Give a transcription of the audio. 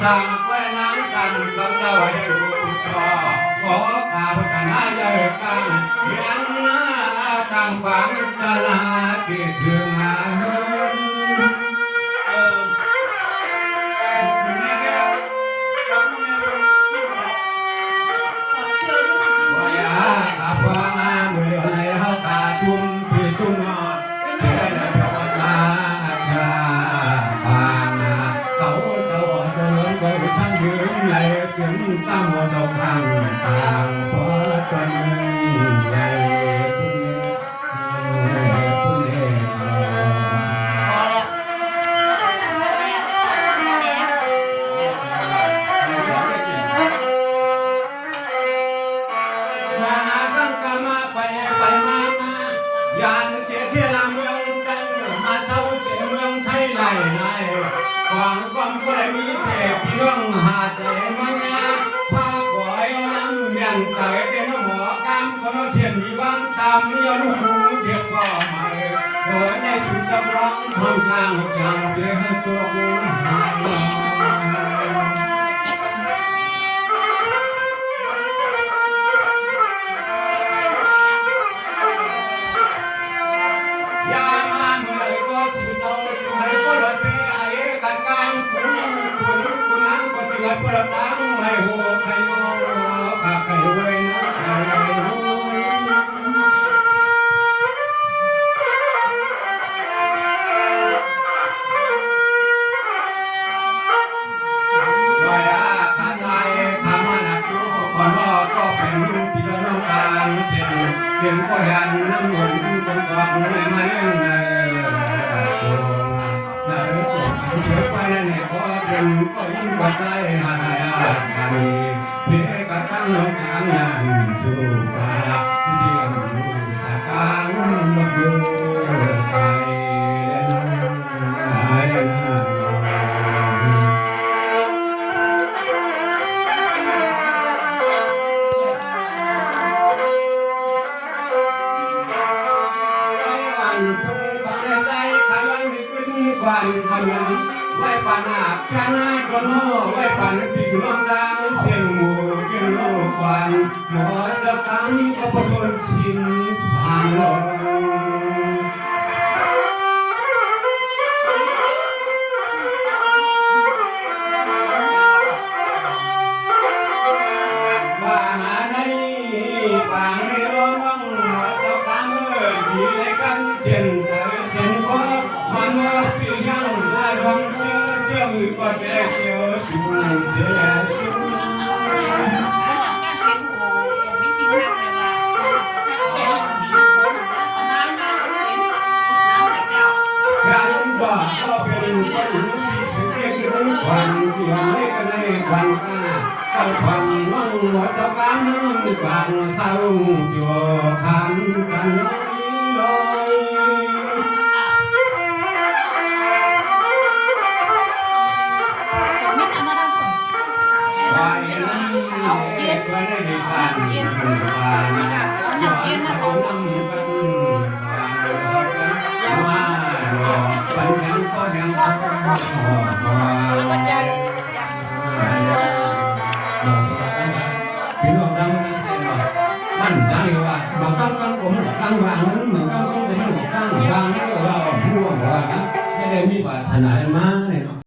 สั่งไว้น้ำกันกับเจ้าให้รู้ชอขอข่าวกันหน้าใหญ่กันเขียนหน้าต่างฝังตลาดเกิดถึงหาเงินว่าอย่าขับว่ามาเมื่อไหร่เขาตาชุ่มที่ชุ่มหอดเมื่อไหร่เขาตาชาบางเขาจะอ่อนจะล้นไปทั้งยืนไหลเสียงตั้งหัวดอกทางต่างเพราะจนใหญ่ยานเสียเที่ยวเมืองกันมาเศร้าเสียเมืองไทยไหลไหลฟังความก็เลยมีเศษที่น้องหาใจมันยาพาก่อยน้ำยันใส่เป็นหมอกำก็มาเทียนมีบ้านตามมีลูกหูเดียวก็มาโดยในชุดจำลองห้องข้างอย่างเดียวให้ตัวกูหายประทังไม่หัวใครโง่ข้าใครรวยนะใครรวยว่าข้าตายข้ามาหนักชูก่อนรอก็เป็นที่เราต้องการเพียงก็ยันน้ำมันเป็นกองไม่มาเรื่องไหนเชื่อไปนั่นเองก็เป็นก็ยิ่งกว่าใจหายอาดีเพื่อการตั้งลงทางงานสู่ป่าที่เดียวอยู่สาการมาดูไปหายวันขยันไว้ปานาชนะก็โน่ไว้ปานปีกน้องดังเสียงหมูเกี่ยวโลกวันหมอจะตั้งก็ประชนชินสานลงว่าหาในป่าไม่ร้องหมอจะตั้งที่ไรกันเทียนเทียนก็มันว่าปียังลาดวงเที่ยวก็เที่ยวจุ่มเที่ยวจุ่มยังว่าก็เป็นคนที่เรียกถึงควันที่ทำให้กันในควันก้าเจ้าควันน้องหัวเจ้าการนั่งควันเศร้าอยู่ขันกันลอยก็ได้ดีกันวันย้อนเขานั่งกันมาดอกปัญญาก็ยังพอพี่น้องดังนะเสียงมันดังว่าบางครั้งกันผมดังบางบางครั้งผมดังบางนี่ก็ว่าพ่วงว่าไม่ได้มีวาสนาได้มาเนี่ย